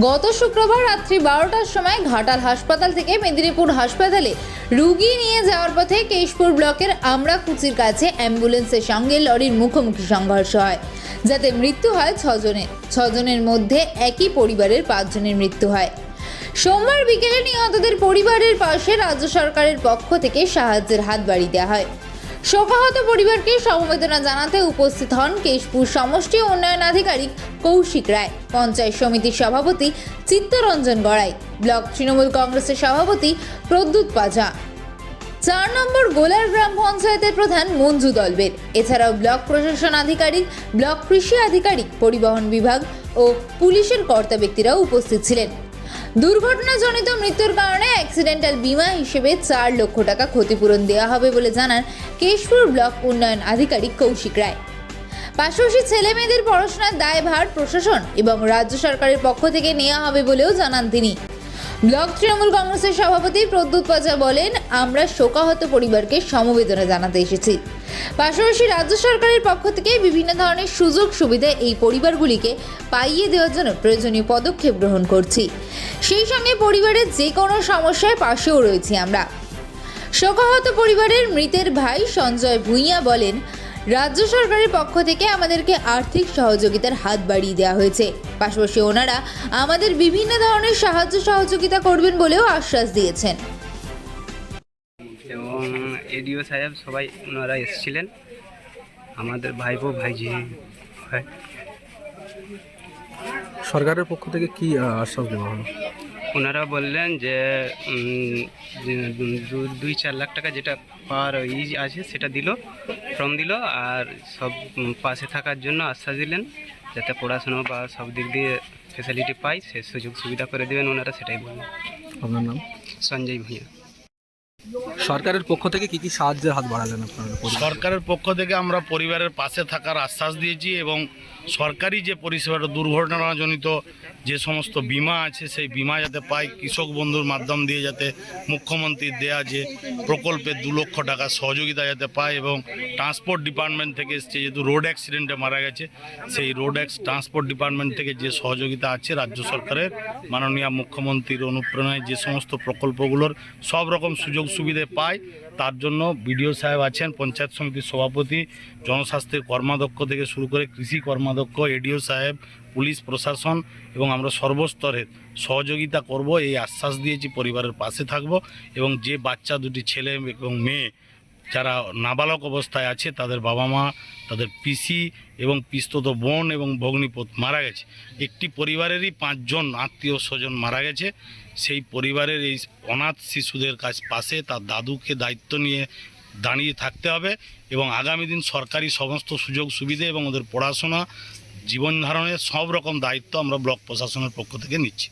গত শুক্রবার রাত্রি 12টার সময় ঘাটাল হাসপাতাল থেকে মেদিনীপুর হাসপাতালে রোগী নিয়ে যাওয়ার পথে কেশপুর ব্লকের আমরাকুচির কাছে অ্যাম্বুলেন্সের সঙ্গে লরির মুখোমুখি সংঘর্ষ হয়, যাতে মৃত্যু হয় 6 জনের। 6 জনের মধ্যে একই পরিবারের 5 জনের মৃত্যু হয়। সোমবার বিকেলে নিহতদের পরিবারের পাশে রাজ্য সরকারের পক্ষ থেকে সাহায্যের হাত বাড়িয়ে দেওয়া হয়। শোকাহত পরিবারকে সমবেদনা জানাতে উপস্থিত হন কেশপুর সমষ্টি উন্নয়ন আধিকারিক কৌশিক রায়, পঞ্চায়েত সমিতির সভাপতি চিত্তরঞ্জন গড়াই, ব্লক তৃণমূল কংগ্রেসের সভাপতি প্রদ্যুৎ পাজা, 4 নম্বর গোলার গ্রাম পঞ্চায়েতের প্রধান মঞ্জু দলবের। এছাড়াও ব্লক প্রশাসন আধিকারিক, ব্লক কৃষি আধিকারিক, পরিবহন বিভাগ ও পুলিশের কর্তা ব্যক্তিরাও উপস্থিত ছিলেন। দুর্ঘটনাজনিত মৃত্যুর কারণে অ্যাক্সিডেন্টাল বীমা হিসেবে 4 লক্ষ টাকা ক্ষতিপূরণ দেওয়া হবে বলে জানান কেশপুর ব্লক উন্নয়ন আধিকারিক কৌশিক রায়। পাশাপাশি ছেলে মেয়েদের পড়াশোনার দায়ভার প্রশাসন এবং রাজ্য সরকারের পক্ষ থেকে নেওয়া হবে বলেও জানান তিনি। ব্লক তৃণমূল কংগ্রেসের সভাপতি প্রদ্যুৎ পাজা বলেন, আমরা শোকাহত পরিবারকে সমবেদনা জানাতে এসেছি। পাশাপাশি রাজ্য সরকারের পক্ষ থেকে বিভিন্ন ধরনের সুযোগ সুবিধা এই পরিবারগুলিকে পাইয়ে দেওয়ার জন্য প্রয়োজনীয় পদক্ষেপ গ্রহণ করছি। সেই সঙ্গে পরিবারের যে কোনো সমস্যায় পাশেও রয়েছি আমরা। শোকাহত পরিবারের মৃতের ভাই সঞ্জয় ভূঁইয়া বলেন, রাজ্য সরকারের পক্ষ থেকে আমাদেরকে আর্থিক সহযোগিতার হাত বাড়িয়ে দেওয়া হয়েছে। পাশাপাশি ওনারা আমাদের বিভিন্ন ধরনের সাহায্য সহযোগিতা করবেন বলেও আশ্বাস দিয়েছেন। এবং এডিও সাহেব সবাই ওনারা এসেছিলেন, আমাদের ভাইপো ভাইজি হয়। সরকারের পক্ষ থেকে কি আশ্বাস দেওয়া হলো? ওনারা বললেন যে 2-4 লাখ টাকা যেটা পাওয়ার আছে সেটা দিল, ফর্ম দিল, আর সব পাশে থাকার জন্য আশ্বাস দিলেন, যাতে পড়াশোনা বা সব দিক দিয়ে ফ্যাসিলিটি পাই সে সুযোগ সুবিধা করে দেবেন ওনারা, সেটাই বললেন। আপনার নাম? সঞ্জয় ভূঁইয়া। সরকারের পক্ষ থেকে কি কি সাহায্যের হাত বাড়ালেন আপনারা? সরকারের পক্ষ থেকে আমরা পরিবারের পাশে থাকার আশ্বাস দিয়েছি এবং সরকারি যে পরিষেবাটা দুর্ঘটনাজনিত যে সমস্ত বিমা আছে সেই বিমা যাতে পায়, কৃষক বন্ধুর মাধ্যম দিয়ে যাতে মুখ্যমন্ত্রীর দেয়া যে প্রকল্পে 2 লক্ষ টাকা সহযোগিতা যাতে পায়, এবং ট্রান্সপোর্ট ডিপার্টমেন্ট থেকে এসছে, যেহেতু রোড অ্যাক্সিডেন্টে মারা গেছে, সেই ট্রান্সপোর্ট ডিপার্টমেন্ট থেকে যে সহযোগিতা আছে রাজ্য সরকারের মাননীয় মুখ্যমন্ত্রীর অনুপ্রেরণায় যে সমস্ত প্রকল্পগুলোর সব রকম সুযোগ সুবিধে পায়, তার জন্য বিডিও সাহেব আছেন, পঞ্চায়েত সমিতির সভাপতি, জনস্বাস্থ্যের কর্মাধ্যক্ষ থেকে শুরু করে কৃষি কর্মাধ্যক্ষ, এডিও সাহেব, পুলিশ প্রশাসন এবং আমরা সর্বস্তরের সহযোগিতা করব এই আশ্বাস দিয়েছি। পরিবারের পাশে থাকব এবং যে বাচ্চা দুটি ছেলে এবং মেয়ে যারা নাবালক অবস্থায় আছে তাদের বাবা মা, তাদের পিসি এবং পিস্তত বোন এবং ভগ্নিপত মারা গেছে, একটি পরিবারেরই 5 জন আত্মীয় স্বজন মারা গেছে, সেই পরিবারের এই অনাথ শিশুদের পাশে তার দাদুকে দায়িত্ব নিয়ে দাঁড়িয়ে থাকতে হবে এবং আগামী দিন সরকারি সমস্ত সুযোগ সুবিধে এবং ওদের পড়াশোনা, জীবন ধারণের সব রকম দায়িত্ব আমরা ব্লক প্রশাসনের পক্ষ থেকে নিচ্ছি।